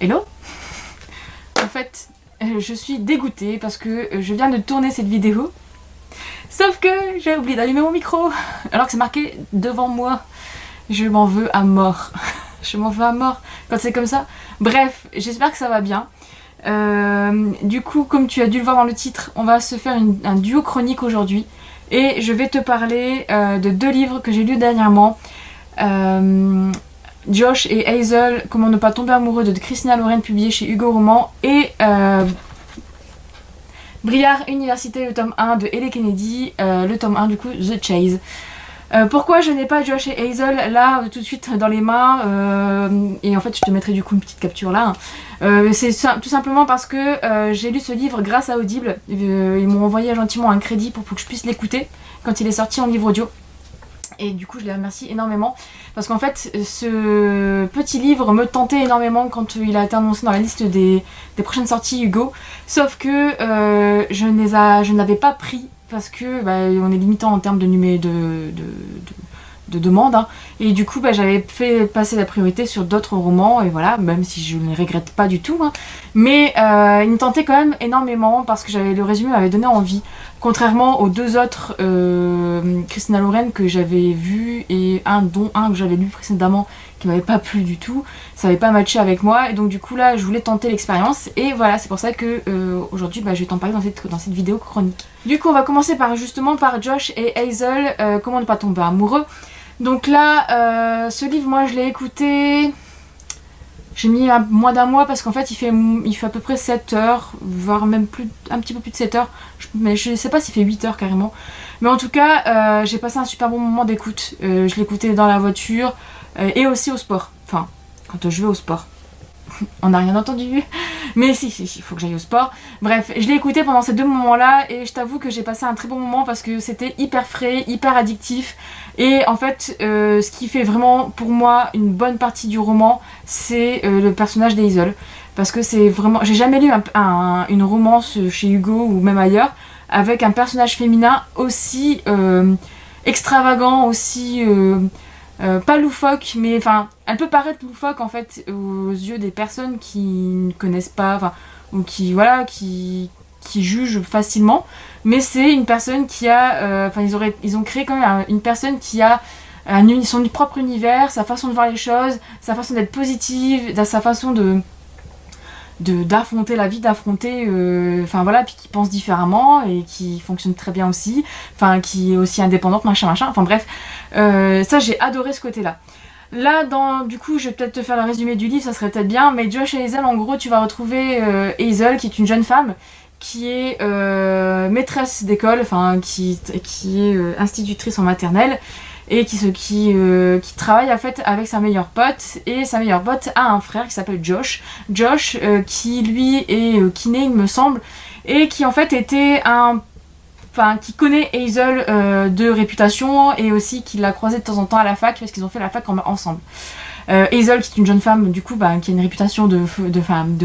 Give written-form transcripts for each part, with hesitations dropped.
Hello. En fait, je suis dégoûtée parce que je viens de tourner cette vidéo. Sauf que j'ai oublié d'allumer mon micro. Alors que c'est marqué devant moi. Je m'en veux à mort. Je m'en veux à mort quand c'est comme ça. Bref, j'espère que ça va bien. Du coup, comme tu as dû le voir dans le titre, on va se faire un duo chronique aujourd'hui. Et je vais te parler de 2 livres que j'ai lus dernièrement. Josh et Hazel, Comment ne pas tomber amoureux de Christina Lauren, publié chez Hugo Roman, et Briar Université, le tome 1 de Ellie Kennedy, le tome 1 du coup, The Chase. Pourquoi je n'ai pas Josh et Hazel là tout de suite dans les mains, et en fait je te mettrai du coup une petite capture là. C'est tout simplement parce que j'ai lu ce livre grâce à Audible. Ils m'ont envoyé gentiment un crédit pour que je puisse l'écouter quand il est sorti en livre audio. Et du coup je les remercie énormément parce qu'en fait ce petit livre me tentait énormément quand il a été annoncé dans la liste des prochaines sorties Hugo, sauf que je n'avais pas pris parce que on est limitant en termes de demande, hein. Et du coup j'avais fait passer la priorité sur d'autres romans, et voilà, même si je ne les regrette pas du tout, hein. Mais il me tentait quand même énormément parce que le résumé m'avait donné envie, contrairement aux 2 autres Christina Lauren que j'avais vu, et dont un que j'avais lu précédemment qui m'avait pas plu du tout, ça n'avait pas matché avec moi, et donc du coup là je voulais tenter l'expérience, et voilà, c'est pour ça que aujourd'hui je vais t'en parler dans cette vidéo chronique. Du coup on va commencer par Josh et Hazel, Comment ne pas tomber amoureux. Donc là, ce livre, moi je l'ai écouté, j'ai mis moins d'1 mois parce qu'en fait il fait à peu près 7 heures, voire même un petit peu plus de 7 heures, mais je sais pas s'il fait 8 heures carrément. Mais en tout cas, j'ai passé un super bon moment d'écoute. Je l'écoutais dans la voiture et aussi au sport, enfin quand je vais au sport. On n'a rien entendu, mais si, il faut que j'aille au sport. Bref, je l'ai écouté pendant ces 2 moments-là et je t'avoue que j'ai passé un très bon moment parce que c'était hyper frais, hyper addictif. Et en fait, ce qui fait vraiment pour moi une bonne partie du roman, c'est le personnage d'Hazel. Parce que c'est vraiment... J'ai jamais lu une romance chez Hugo ou même ailleurs avec un personnage féminin aussi extravagant, aussi... pas loufoque, mais enfin, elle peut paraître loufoque en fait aux yeux des personnes qui ne connaissent pas, enfin, ou qui jugent facilement. Mais c'est une personne qui a, ils ont créé quand même une personne qui a son propre univers, sa façon de voir les choses, sa façon d'être positive, sa façon d'affronter la vie, puis qui pense différemment et qui fonctionne très bien aussi, qui est aussi indépendante, machin, enfin bref, ça j'ai adoré ce côté-là. Là, du coup, je vais peut-être te faire le résumé du livre, ça serait peut-être bien, mais Josh et Hazel, en gros, tu vas retrouver Hazel, qui est une jeune femme, qui est maîtresse d'école, qui est institutrice en maternelle, et qui travaille en fait avec sa meilleure pote, et sa meilleure pote a un frère qui s'appelle Josh, qui lui est kiné il me semble, et qui en fait était qui connaît Hazel de réputation, et aussi qui l'a croisée de temps en temps à la fac parce qu'ils ont fait la fac ensemble. Hazel qui est une jeune femme du coup qui a une réputation de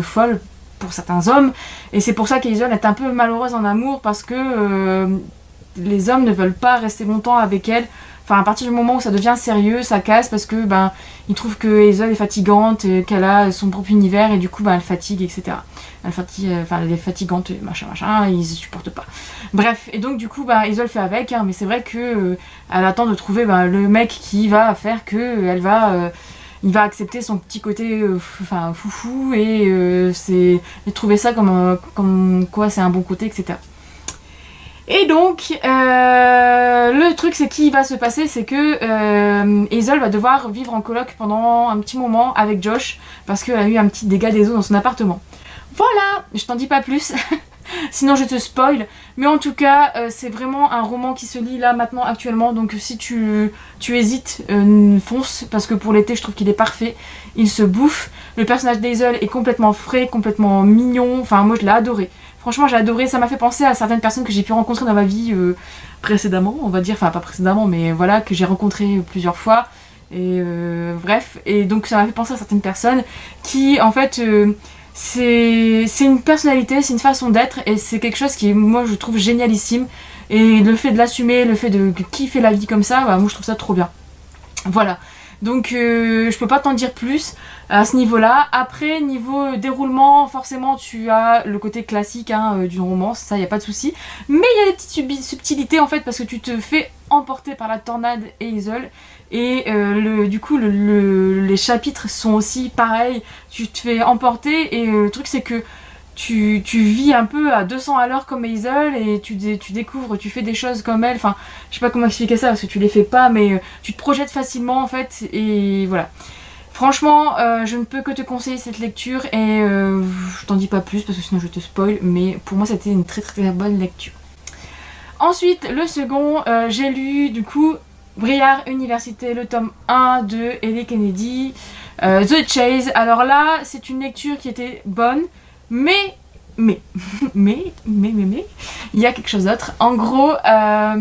folle pour certains hommes, et c'est pour ça qu'Hazel est un peu malheureuse en amour parce que les hommes ne veulent pas rester longtemps avec elle. Enfin, à partir du moment où ça devient sérieux, ça casse parce que ils trouvent que Hazel est fatigante, qu'elle a son propre univers, et du coup elle fatigue, etc. Elle est fatigante, machin, ils se supportent pas. Bref, et donc du coup Hazel fait avec, hein, mais c'est vrai que elle attend de trouver le mec qui va faire que il va accepter son petit côté foufou, et trouver ça comme quoi c'est un bon côté, etc. Et donc, le truc c'est qu'il va se passer, c'est que Hazel va devoir vivre en coloc pendant un petit moment avec Josh, parce qu'elle a eu un petit dégât des eaux dans son appartement. Voilà, je t'en dis pas plus, sinon je te spoil, mais en tout cas, c'est vraiment un roman qui se lit là, maintenant, actuellement, donc si tu hésites, fonce, parce que pour l'été, je trouve qu'il est parfait, il se bouffe, le personnage d'Hazel est complètement frais, complètement mignon, enfin moi je l'ai adoré. Franchement j'ai adoré, ça m'a fait penser à certaines personnes que j'ai pu rencontrer dans ma vie précédemment, on va dire, enfin pas précédemment, mais voilà, que j'ai rencontré plusieurs fois, et bref, et donc ça m'a fait penser à certaines personnes qui en fait c'est une personnalité, c'est une façon d'être, et c'est quelque chose qui moi je trouve génialissime, et le fait de l'assumer, le fait de kiffer la vie comme ça, moi je trouve ça trop bien. Voilà. Donc je peux pas t'en dire plus à ce niveau-là. Après, niveau déroulement, forcément tu as le côté classique d'une romance, ça y a pas de souci. Mais il y a des petites subtilités en fait, parce que tu te fais emporter par la tornade et Hazel. Et du coup les chapitres sont aussi pareils, tu te fais emporter et le truc c'est que tu vis un peu à 200 à l'heure comme Hazel et tu découvres, tu fais des choses comme elle, enfin je sais pas comment expliquer ça parce que tu les fais pas, mais tu te projettes facilement en fait, et voilà. Franchement, je ne peux que te conseiller cette lecture et je t'en dis pas plus parce que sinon je te spoil, mais pour moi c'était une très très bonne lecture. Ensuite, le second, j'ai lu du coup Briar Université, le tome 1 de Ellie Kennedy, The Chase. Alors là, c'est une lecture qui était bonne, mais, il y a quelque chose d'autre. En gros, là,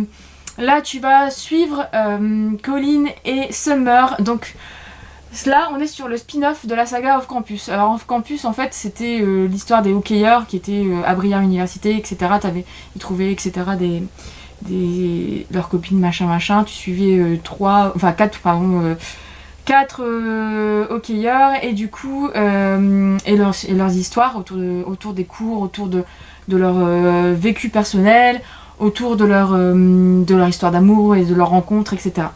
tu vas suivre Colin et Summer. Donc là, on est sur le spin-off de la saga Off Campus. Alors Off Campus, en fait, c'était l'histoire des hockeyeurs qui étaient à Briar Université, etc. Ils trouvaient, etc. leurs copines, machin. Tu suivais 4 hockeyeurs et du coup et leurs histoires autour des cours, autour de leur vécu personnel, autour de leur histoire d'amour et de leurs rencontres, etc.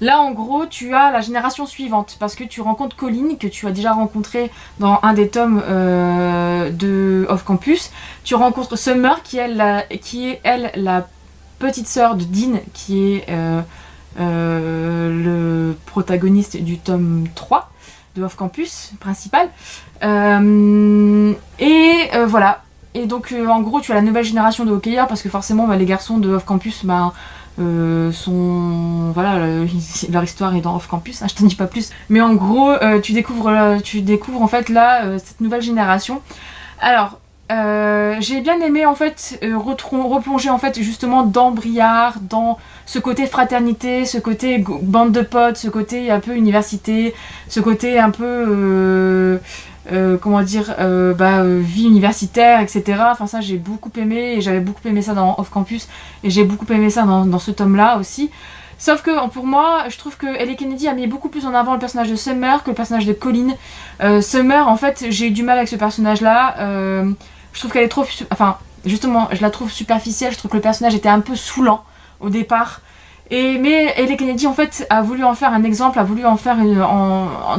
Là en gros tu as la génération suivante parce que tu rencontres Colin que tu as déjà rencontré dans un des tomes de Off Campus. Tu rencontres Summer qui est elle la petite sœur de Dean, qui est le protagoniste du tome 3 de Off Campus principal. Voilà. Et donc en gros tu as la nouvelle génération de hockeyeurs parce que forcément les garçons de Off Campus sont voilà, leur histoire est dans Off Campus, je t'en dis pas plus, mais en gros tu découvres en fait là cette nouvelle génération. Alors j'ai bien aimé en fait replonger en fait justement dans Briar, dans ce côté fraternité, ce côté bande de potes, ce côté un peu université, ce côté un peu vie universitaire, etc. Enfin ça j'ai beaucoup aimé et j'avais beaucoup aimé ça dans Off Campus et j'ai beaucoup aimé ça dans ce tome là aussi. Sauf que pour moi, je trouve que Ellie Kennedy a mis beaucoup plus en avant le personnage de Summer que le personnage de Colin. Summer, en fait, j'ai eu du mal avec ce personnage-là. Je trouve qu'elle est trop... Enfin, justement, je la trouve superficielle. Je trouve que le personnage était un peu saoulant au départ. Mais Ellie Kennedy, en fait, a voulu en faire un exemple, a voulu en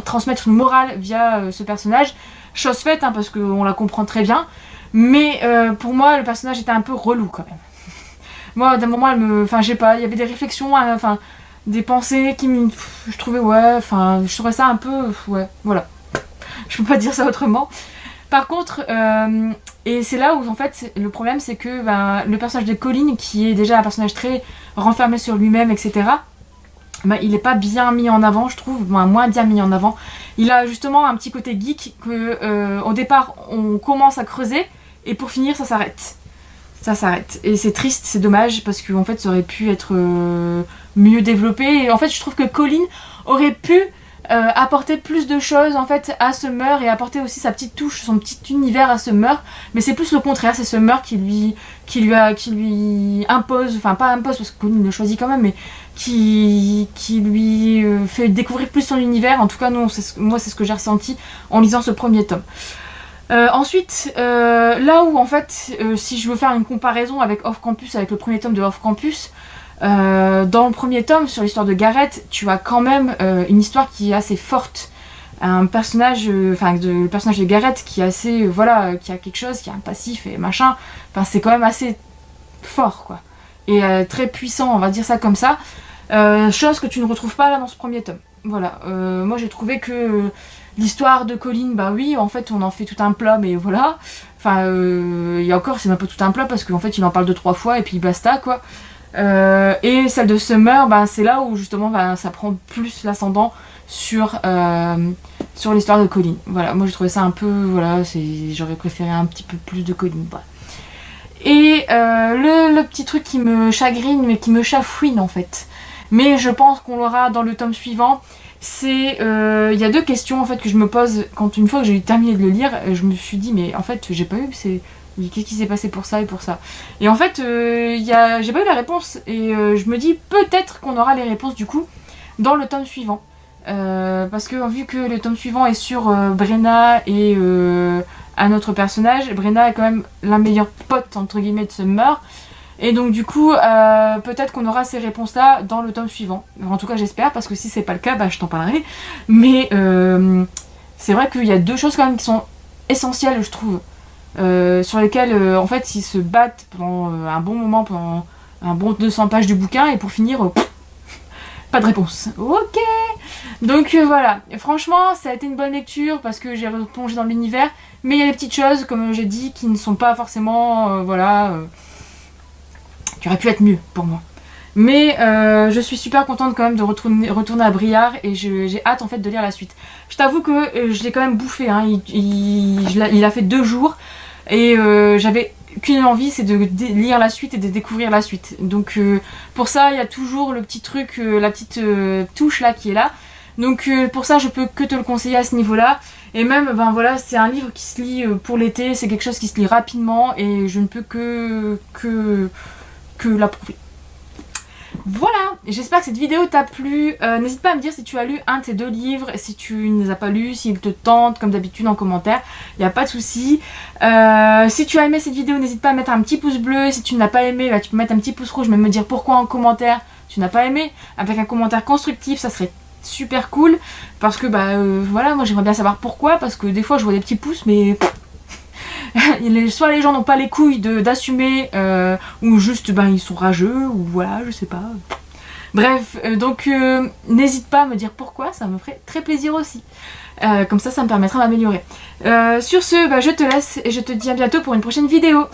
transmettre une morale via ce personnage. Chose faite, parce qu'on la comprend très bien. Mais pour moi, le personnage était un peu relou quand même. Moi, d'un moment, je sais pas, il y avait des réflexions, des pensées je trouvais, je trouvais ça un peu, voilà. Je peux pas dire ça autrement. Par contre, et c'est là où, en fait, le problème, c'est que le personnage de Colin, qui est déjà un personnage très renfermé sur lui-même, etc., il est pas bien mis en avant, je trouve, moins bien mis en avant. Il a justement un petit côté geek que, au départ, on commence à creuser, et pour finir, ça s'arrête. Et c'est triste, c'est dommage parce que en fait ça aurait pu être mieux développé. Et en fait je trouve que Colin aurait pu apporter plus de choses en fait à Summer et apporter aussi sa petite touche, son petit univers à Summer. Mais c'est plus le contraire, c'est Summer qui lui impose, enfin pas impose parce que Colin le choisit quand même, mais qui lui fait découvrir plus son univers. En tout cas moi c'est ce que j'ai ressenti en lisant ce premier tome. Ensuite, là où en fait, si je veux faire une comparaison avec Off Campus, avec le premier tome de Off Campus, dans le premier tome sur l'histoire de Garrett, tu as quand même une histoire qui est assez forte. Un personnage, le personnage de Garrett qui est assez, qui a quelque chose, qui a un passif et machin. Enfin, c'est quand même assez fort, quoi. Et très puissant, on va dire ça comme ça. Chose que tu ne retrouves pas là dans ce premier tome. Voilà. Moi j'ai trouvé que l'histoire de Colin, oui, en fait, on en fait tout un plat, mais voilà. Enfin, et encore, c'est même pas tout un plat parce qu'en fait, il en parle 2-3 fois et puis basta, quoi. Et celle de Summer, c'est là où justement, ça prend plus l'ascendant sur l'histoire de Colin. Voilà, moi, j'ai trouvé ça un peu, j'aurais préféré un petit peu plus de Colin. Voilà. Et le petit truc qui me chagrine, mais qui me chafouine, en fait. Mais je pense qu'on l'aura dans le tome suivant. C'est il y a 2 questions en fait que je me pose une fois que j'ai terminé de le lire. Je me suis dit mais en fait j'ai pas eu qu'est-ce qui s'est passé pour ça et pour ça. Et en fait j'ai pas eu la réponse et je me dis peut-être qu'on aura les réponses du coup dans le tome suivant. Parce que vu que le tome suivant est sur Brenna et un autre personnage, Brenna est quand même la meilleure pote entre guillemets de Summer. Et donc du coup, peut-être qu'on aura ces réponses-là dans le tome suivant. En tout cas, j'espère, parce que si c'est pas le cas, bah, je t'en parlerai. Mais c'est vrai qu'il y a deux choses quand même qui sont essentielles, je trouve, sur lesquelles, en fait, ils se battent pendant un bon moment, pendant un bon 200 pages du bouquin, et pour finir, pas de réponse. Ok. Donc voilà, franchement, ça a été une bonne lecture, parce que j'ai replongé dans l'univers, mais il y a des petites choses, comme j'ai dit, qui ne sont pas forcément, qui aurait pu être mieux pour moi. Mais je suis super contente quand même de retourner à Briare et j'ai hâte en fait de lire la suite. Je t'avoue que je l'ai quand même bouffé, hein. Il a fait 2 jours et j'avais qu'une envie, c'est de lire la suite et de découvrir la suite. Donc pour ça, il y a toujours le petit truc, la petite touche là qui est là. Donc pour ça, je peux que te le conseiller à ce niveau-là. Et même, ben voilà, c'est un livre qui se lit pour l'été, c'est quelque chose qui se lit rapidement et je ne peux que l'approuver. Voilà, j'espère que cette vidéo t'a plu. N'hésite pas à me dire si tu as lu un de ces 2 livres, si tu ne les as pas lus, s'ils te tentent, comme d'habitude en commentaire, il n'y a pas de souci. Si tu as aimé cette vidéo, n'hésite pas à mettre un petit pouce bleu. Si tu ne l'as pas aimé, bah, tu peux mettre un petit pouce rouge, mais me dire pourquoi en commentaire tu n'as pas aimé. Avec un commentaire constructif, ça serait super cool. Parce que bah voilà, moi j'aimerais bien savoir pourquoi, parce que des fois je vois des petits pouces, mais... soit les gens n'ont pas les couilles d'assumer, ou juste ben ils sont rageux, ou voilà, je sais pas. Bref, donc n'hésite pas à me dire pourquoi, ça me ferait très plaisir aussi. Comme ça me permettra d'améliorer. Sur ce, bah, je te laisse et je te dis à bientôt pour une prochaine vidéo.